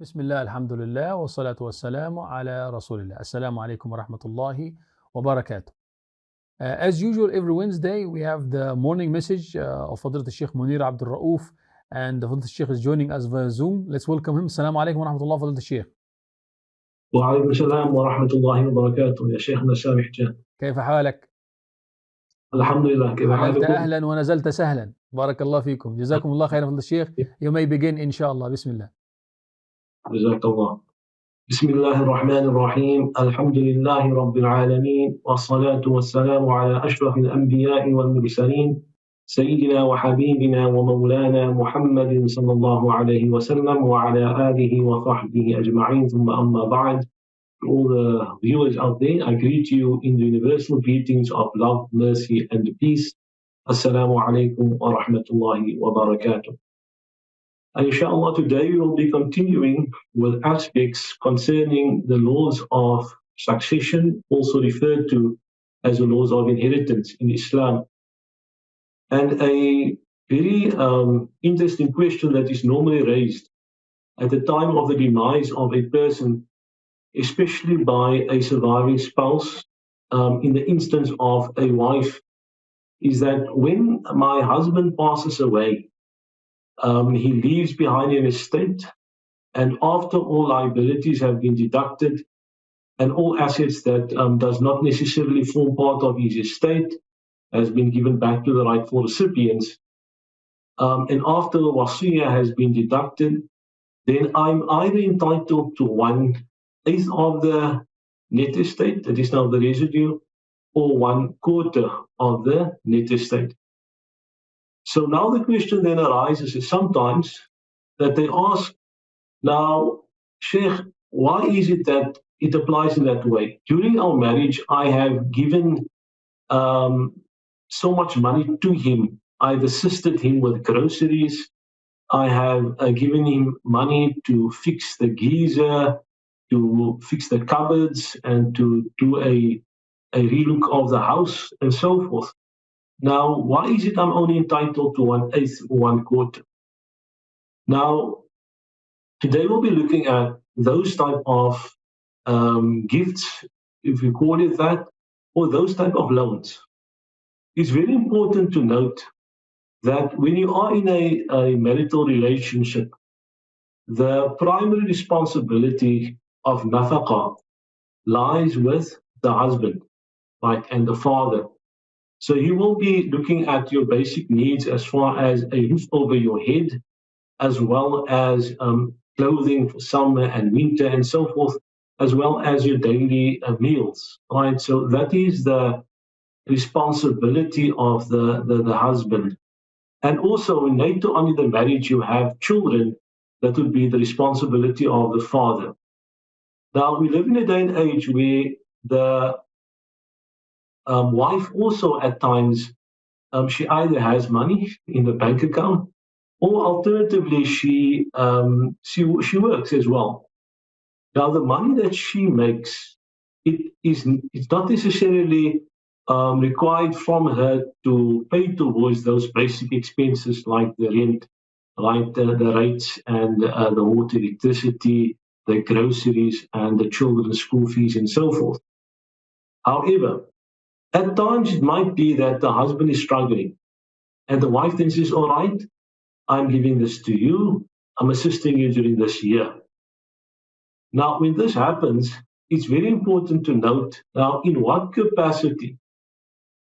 بسم الله الحمد لله والصلاة والسلام على رسول الله. Assalamu alaikum wa rahmatullahi wa barakatuh. As usual, every Wednesday we have the morning message of Fadilat Sheikh Muneer Abduroaf, and Fadilat Sheikh is joining us via Zoom. Let's welcome him. Assalamu alaikum wa rahmatullah, Fadilat Sheikh. وعليكم السلام ورحمة الله وبركاته يا شيخنا السامح جان. كيف حالك؟ الحمد لله. كيف عللت حالكم؟ أهلا ونزلت سهلا. بارك الله فيكم. جزاكم الله خيرا فضيلة الشيخ. You may begin inshallah. بسم الله. جزاك الله. بسم الله الرحمن الرحيم. الحمد لله رب العالمين والصلاة والسلام على أشرف الأنبياء والمرسلين سيدنا وحبيبنا ومولانا محمد صلى الله عليه وسلم وعلى آله وصحبه أجمعين ثم أما بعد. All the viewers out there, I greet you in the universal greetings of love, mercy and peace. Assalamu alaikum wa rahmatullahi wa barakatuh. And inshallah, today we will be continuing with aspects concerning the laws of succession, also referred to as the laws of inheritance in Islam. And a very interesting question that is normally raised at the time of the demise of a person, especially by a surviving spouse, in the instance of a wife, is that when my husband passes away, he leaves behind an estate, and after all liabilities have been deducted and all assets that does not necessarily form part of his estate has been given back to the rightful recipients, and after the wasiyah has been deducted, then I'm either entitled to 1/8 of the net estate, that is now the residue, or 1/4 of the net estate. So now the question then arises is sometimes that they ask, now, Sheikh, why is it that it applies in that way? During our marriage, I have given so much money to him. I've assisted him with groceries. I have given him money to fix the geyser, to fix the cupboards, and to do a relook of the house, and so forth. Now, why is it I'm only entitled to 1/8 or 1/4? Now, today we'll be looking at those type of gifts, if we call it that, or those type of loans. It's very important to note that when you are in a marital relationship, the primary responsibility of nafaqah lies with the husband, right, and the father. So you will be looking at your basic needs as far as a roof over your head, as well as clothing for summer and winter and so forth, as well as your daily meals, right? So that is the responsibility of the husband. And also, later on in the marriage, you have children. That would be the responsibility of the father. Now, we live in a day and age where the wife also at times, she either has money in the bank account, or alternatively, she works as well. Now, the money that she makes, it's not necessarily required from her to pay towards those basic expenses like the rent, like the rates and the water, electricity, the groceries, and the children's school fees, and so forth. However, at times it might be that the husband is struggling, and the wife then says, all right, I'm giving this to you, I'm assisting you during this year. Now, when this happens, it's very important to note, now, in what capacity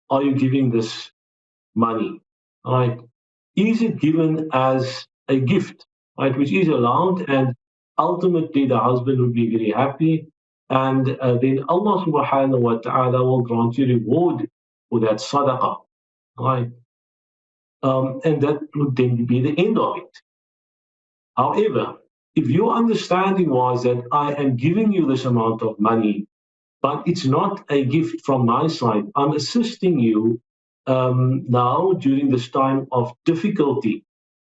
are you giving this money, right? Is it given as a gift, right, which is allowed, and ultimately the husband will be very happy, and then Allah subhanahu wa ta'ala will grant you reward for that sadaqah, right? And that would then be the end of it. However, if your understanding was that I am giving you this amount of money, but it's not a gift from my side, I'm assisting you now during this time of difficulty.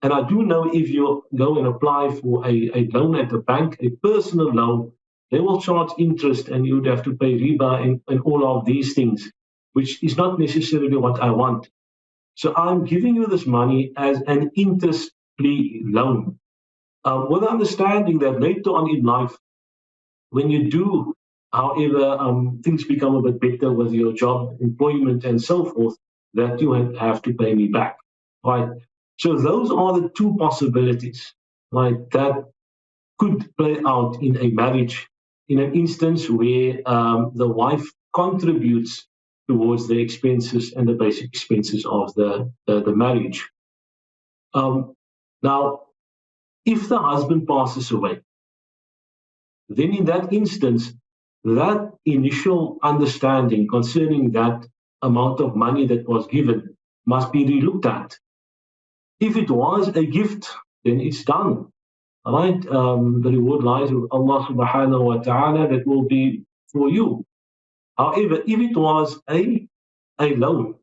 And I do know if you go and apply for a loan at the bank, a personal loan, they will charge interest and you'd have to pay riba and all of these things, which is not necessarily what I want. So I'm giving you this money as an interest-free loan. with the understanding that later on in life, when you do, however, things become a bit better with your job, employment, and so forth, that you have to pay me back, right? So those are the two possibilities, right, that could play out in a marriage, in an instance where the wife contributes towards the expenses and the basic expenses of the marriage. Now, if the husband passes away, then in that instance, that initial understanding concerning that amount of money that was given must be relooked at. If it was a gift, then it's done. Right? The reward lies with Allah subhanahu wa ta'ala, that will be for you. However, if it was a loan,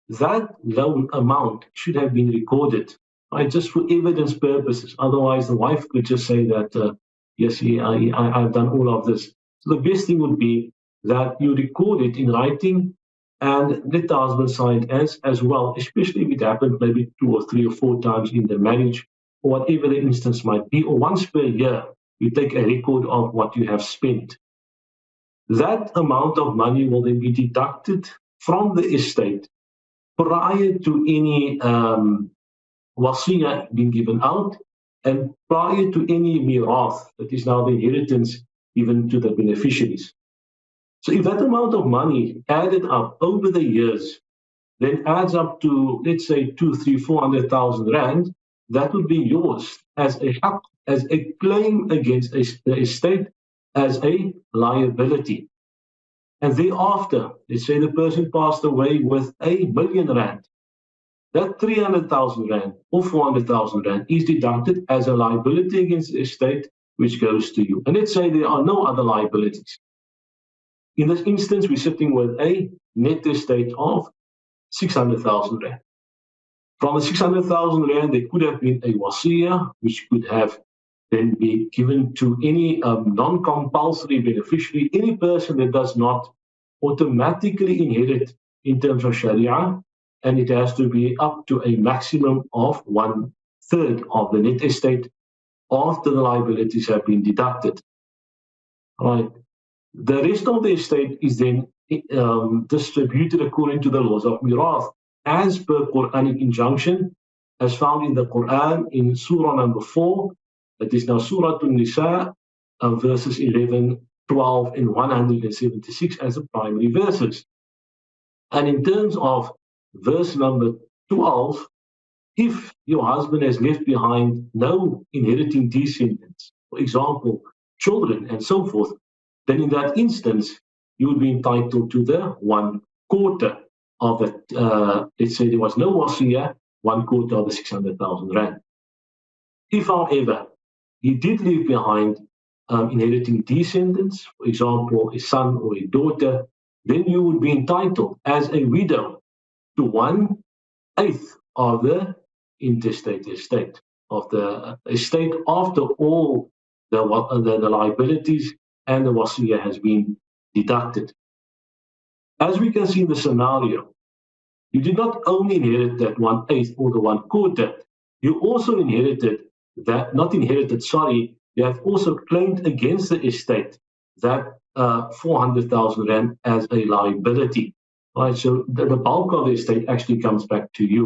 that loan amount should have been recorded, right, just for evidence purposes. Otherwise, the wife could just say that, yes, I've done all of this. So the best thing would be that you record it in writing and let the husband sign it as well, especially if it happened maybe 2 or 3 or 4 times in the marriage, or whatever the instance might be, or once per year, you take a record of what you have spent. That amount of money will then be deducted from the estate prior to any wasiyah being given out, and prior to any mirath, that is now the inheritance given to the beneficiaries. So if that amount of money added up over the years then adds up to, let's say, 2, 3, 400,000 rand, that would be yours as a haq, as a claim against the estate, as a liability. And thereafter, let's say the person passed away with R1 million, that 300,000 rand or 400,000 rand is deducted as a liability against the estate, which goes to you. And let's say there are no other liabilities. In this instance, we're sitting with a net estate of 600,000 rand. From the 600,000 rand, there could have been a wasiyah, which could have then be given to any non-compulsory beneficiary, any person that does not automatically inherit in terms of Sharia, and it has to be up to a maximum of 1/3 of the net estate after the liabilities have been deducted. Right. The rest of the estate is then distributed according to the laws of mirath, as per Quranic injunction, as found in the Quran in Surah number 4, that is now Surah An-Nisa, verses 11, 12, and 176 as the primary verses. And in terms of verse number 12, if your husband has left behind no inheriting descendants, for example, children and so forth, then in that instance, you would be entitled to the 1/4 of the, let's say there was no wasiyah, 1/4 of the 600,000 rand. If, however, he did leave behind inheriting descendants, for example, a son or a daughter, then you would be entitled as a widow to 1/8 of the intestate estate, of the estate after all the liabilities and the wasiyah has been deducted. As we can see in the scenario, you did not only inherit that 1/8 or the 1/4, you also inherited that, you have also claimed against the estate that 400,000 rand as a liability. Right, so the bulk of the estate actually comes back to you.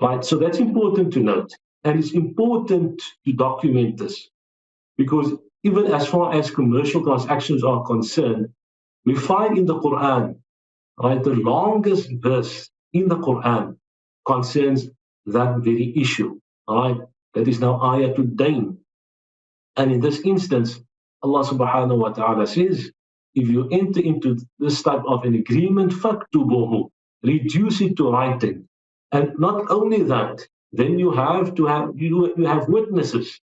Right, so that's important to note. And it's important to document this, because even as far as commercial transactions are concerned, we find in the Quran, right, the longest verse in the Quran concerns that very issue. Right, that is now Ayatul Deen. And in this instance, Allah subhanahu wa ta'ala says, if you enter into this type of an agreement, faktubuhu, reduce it to writing. And not only that, then you have witnesses.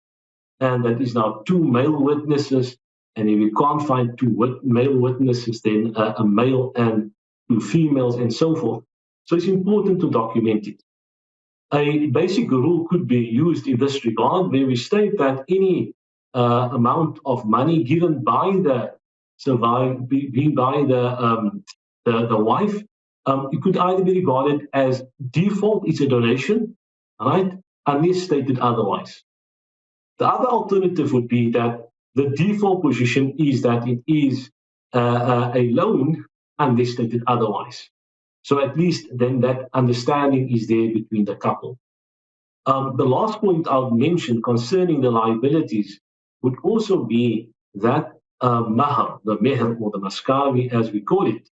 And that is now 2 male witnesses. And if you can't find 2 male witnesses, then a male and 2 females and so forth. So it's important to document it. A basic rule could be used in this regard, where we state that any amount of money given by the wife, it could either be regarded as default, it's a donation, right, unless stated otherwise. The other alternative would be that the default position is that it is a loan unless stated otherwise. So at least then that understanding is there between the couple. The last point I would mention concerning the liabilities would also be that mahar, the meher or the maskawi as we call it,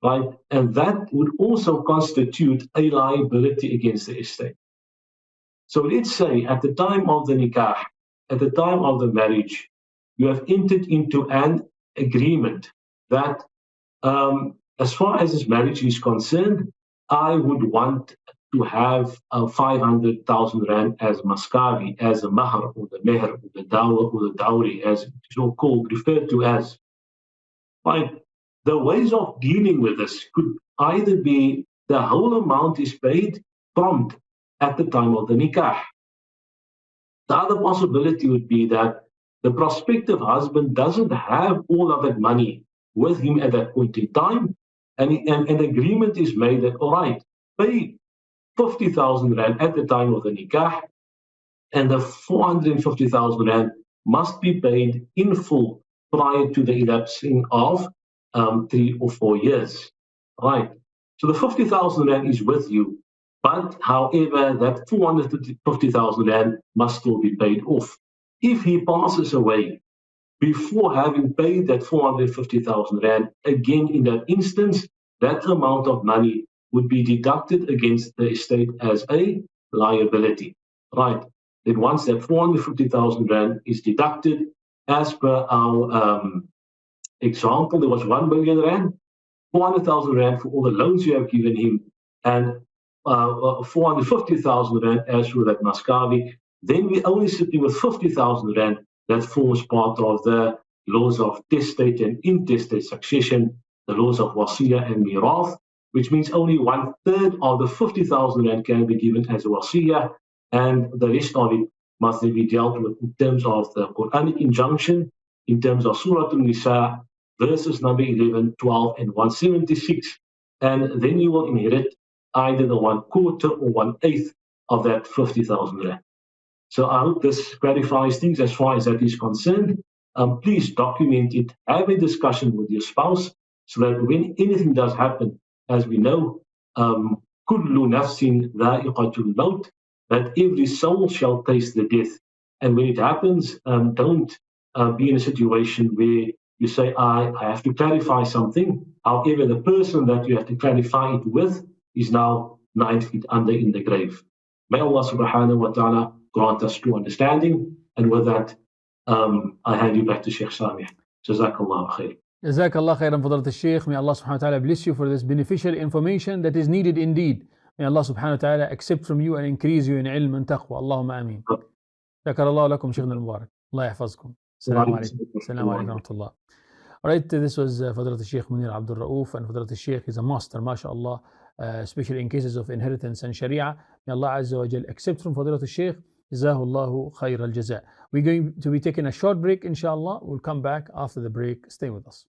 right? And that would also constitute a liability against the estate. So let's say at the time of the nikah, at the time of the marriage, you have entered into an agreement that as far as this marriage is concerned, I would want to have 500,000 rand as maskawi, as a mahar or the meher or the dawah or the dowry, as it is all called, referred to as. Right? The ways of dealing with this could either be the whole amount is paid prompt at the time of the nikah. The other possibility would be that the prospective husband doesn't have all of that money with him at that point in time, and an agreement is made that, all right, pay 50,000 rand at the time of the nikah, and the 450,000 rand must be paid in full prior to the elapsing of 3 or 4 years. Right. So the 50,000 rand is with you, but however, that 450,000 rand must still be paid off. If he passes away before having paid that 450,000 rand, again in that instance, that amount of money would be deducted against the estate as a liability. Right. Then once that 450,000 rand is deducted, as per our example, there was 1 million rand, 400,000 rand for all the loans you have given him, and 450,000 rand as for that maskawi. Then we're only sitting with 50,000 rand that forms part of the laws of testate and intestate succession, the laws of wasiya and mirath, which means only 1/3 of the 50,000 rand can be given as a wasiya, and the rest of it must then be dealt with in terms of the Quranic injunction, in terms of Surah An-Nisa, verses number 11, 12, and 176. And then you will inherit either the 1/4 or 1/8 of that 50,000 rand. So I hope this clarifies things as far as that is concerned. Please document it, have a discussion with your spouse, so that when anything does happen, as we know, kullu nafsin dha'iqatul maut, that every soul shall taste the death. And when it happens, don't be in a situation where you say, I have to clarify something. However, the person that you have to clarify it with is now 9 feet under in the grave. May Allah subhanahu wa ta'ala grant us true understanding. And with that, I hand you back to Sheikh Samih. Jazakallah khair. Jazakallah khairan fadlat al-Sheikh. May Allah subhanahu wa ta'ala bless you for this beneficial information that is needed indeed. May Allah subhanahu wa ta'ala accept from you and increase you in ilm and taqwa. Allahumma ameen. Shakarallahu lakum Shaykhna al-Mubarak. Allah yahfazkum. Assalamu alaikum. Assalamu alaikum wa rahmatullah. All right, this was Fadlat al-Sheikh Muneer Abduroaf, and Fadlat al-Sheikh is a master, mashallah, especially in cases of inheritance and sharia. May Allah Azza wa Jal accept from Fadlat al-Sheikh. Jazahullahu khair al-jaza. We're going to be taking a short break, inshallah. We'll come back after the break. Stay with us.